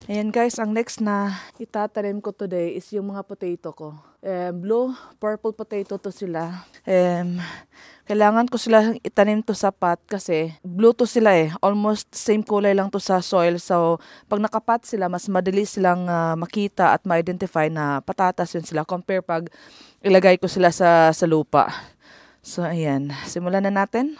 Ayan guys, ang next na itatanim ko today is yung mga potato ko. Blue, purple potato to sila. Kailangan ko sila itanim to sa pot kasi blue to sila eh. Almost same kulay lang to sa soil. So, pag nakapat sila, mas madali silang makita at ma-identify na patatas yun sila compare pag ilagay ko sila sa lupa. So, ayan. Simulan na natin.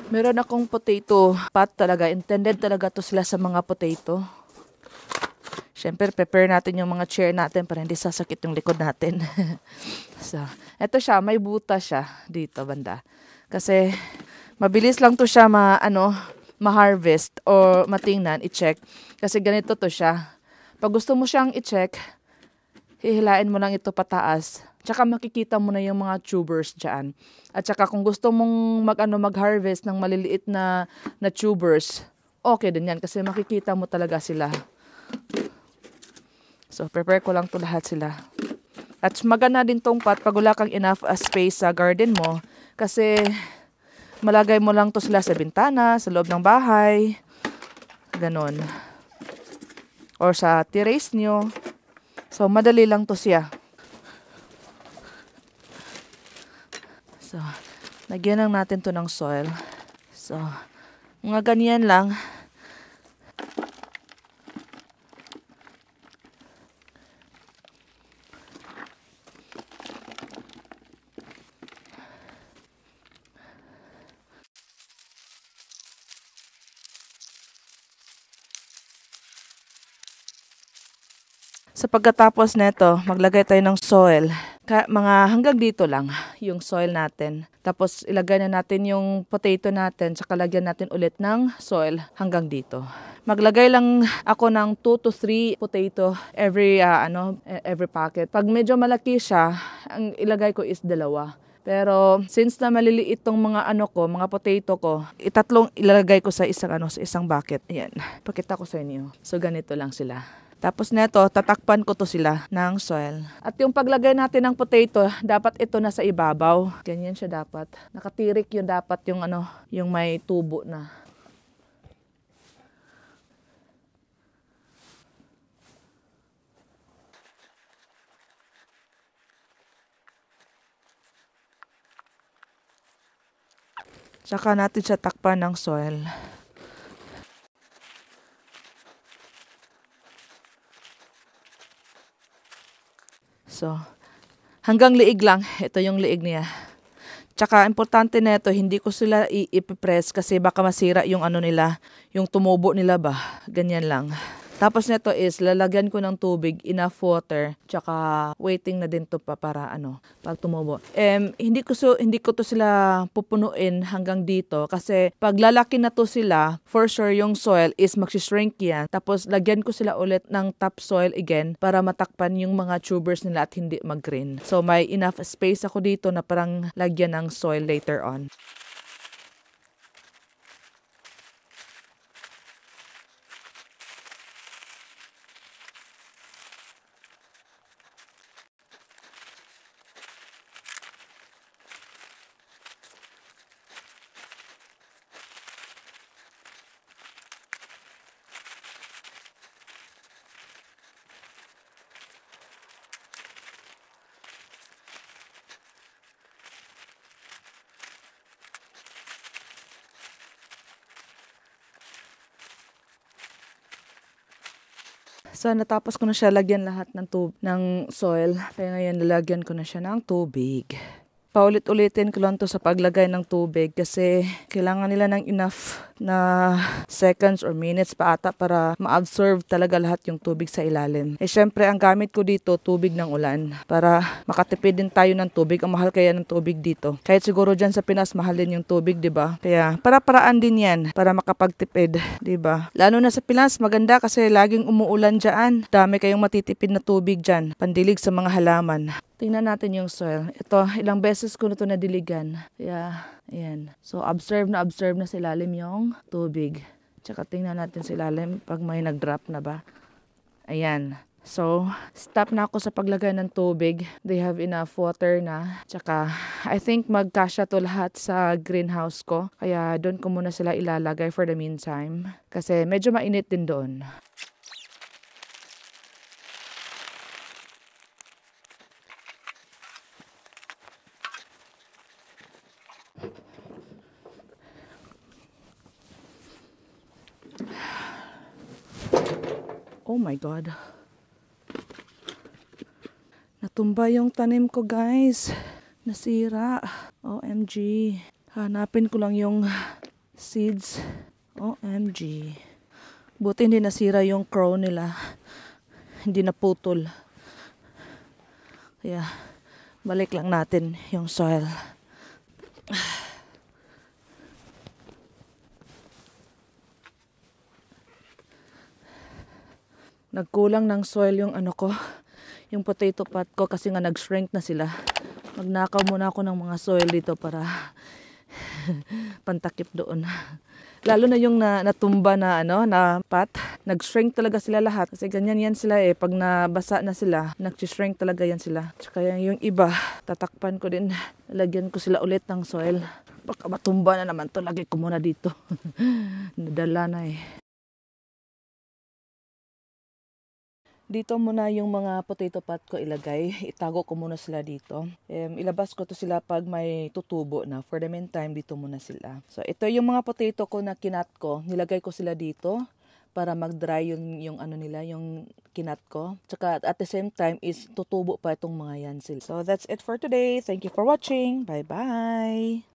Meron akong potato pot talaga. Intended talaga to sila sa mga potato. Siyempre, prepare natin yung mga chair natin para hindi sasakit yung likod natin. So, eto siya. May butas siya dito banda. Kasi, mabilis lang to siya ma-harvest o matingnan, i-check. Kasi ganito to siya. Pag gusto mo siyang i-check, hihilain mo lang ito pataas. Tsaka makikita mo na yung mga tubers dyan. At tsaka kung gusto mong mag-harvest ng maliliit na tubers, okay din yan kasi makikita mo talaga sila. So, prepare ko lang to lahat sila. At maganda din tong pot pag wala kang enough space sa garden mo. Kasi malagay mo lang to sila sa bintana, sa loob ng bahay. Ganon. Or sa terrace nyo. So, madali lang to siya. So, lagyan lang natin to ng soil. So, mga ganyan lang. Sa pagkatapos nito, maglagay tayo ng soil. Mga hanggang dito lang yung soil natin. Tapos ilagay na natin yung potato natin, saka lagyan natin ulit ng soil hanggang dito. Maglagay lang ako ng 2 to 3 potato every packet. Pag medyo malaki siya, ang ilagay ko is 2. Pero since na maliliit tong mga mga potato ko, itatlong ilalagay ko sa isang bucket. Ayan, pakita ko sa inyo. So ganito lang sila. Tapos neto, tatakpan ko to sila ng soil. At yung paglagay natin ng potato, dapat ito na sa ibabaw. Ganyan siya dapat. Nakatirik yun dapat yung may tubo na. Tsaka natin siya takpan ng soil. So, hanggang liig lang. Ito yung liig niya. Tsaka, importante na ito, hindi ko sila i-press kasi baka masira yung nila, yung tumubo nila ba. Ganyan lang. Tapos nito is, lalagyan ko ng tubig, enough water, tsaka waiting na din to para pag tumubo. Hindi ko to sila pupunuin hanggang dito kasi pag lalaki na to sila, for sure yung soil is magsishrink yan. Tapos lagyan ko sila ulit ng topsoil again para matakpan yung mga tubers nila at hindi mag-green. So may enough space ako dito na parang lagyan ng soil later on. So, natapos ko na siya lagyan lahat ng soil. Kaya ngayon, lalagyan ko na siya ng tubig. Paulit-ulitin ko lang to sa paglagay ng tubig kasi kailangan nila ng enough na seconds or minutes pa ata para ma-absorb talaga lahat yung tubig sa ilalim. Syempre, ang gamit ko dito, tubig ng ulan para makatipid din tayo ng tubig. Ang mahal kaya ng tubig dito. Kahit siguro dyan sa Pinas, mahal din yung tubig, diba? Kaya, para-paraan din yan para makapagtipid, diba? Lalo na sa Pinas, maganda kasi laging umuulan dyan. Dami kayong matitipid na tubig dyan. Pandilig sa mga halaman. Tingnan natin yung soil. Ito, ilang beses ko na ito nadiligan. Kaya, ayan. So, observe na sa ilalim yung tubig. Tsaka tingnan natin sa ilalim pag may nag-drop na ba. Ayan. So, stop na ako sa paglagay ng tubig. They have enough water na. Tsaka, I think magkasya to lahat sa greenhouse ko. Kaya doon ko muna sila ilalagay for the meantime. Kasi medyo mainit din doon. Oh my God. Natumba yung tanim ko, guys. Nasira. OMG. Hanapin ko lang yung seeds. OMG. Buti hindi nasira yung crown nila. Hindi naputol. Kaya, balik lang natin yung soil. Nagkulang ng soil yung ano ko, yung potato pot ko kasi nga nag-shrink na sila. Magnakaw muna ako ng mga soil dito para pantakip doon. Lalo na yung natumba na na pot, nag-shrink talaga sila lahat kasi ganyan yan sila pag nabasa na sila, nag-shrink talaga yan sila. Tsaka yung iba, tatakpan ko din, lagyan ko sila ulit ng soil. Baka matumba na naman to, lagay ko muna dito. Nadala na Dito muna yung mga potato pot ko ilagay. Itago ko muna sila dito. Ilabas ko to sila pag may tutubo na. For the meantime, dito muna sila. So, ito yung mga potato ko na kinat ko. Nilagay ko sila dito para mag-dry yung ano nila, yung kinat ko. Tsaka at the same time is tutubo pa itong mga yan sila. So, that's it for today. Thank you for watching. Bye-bye!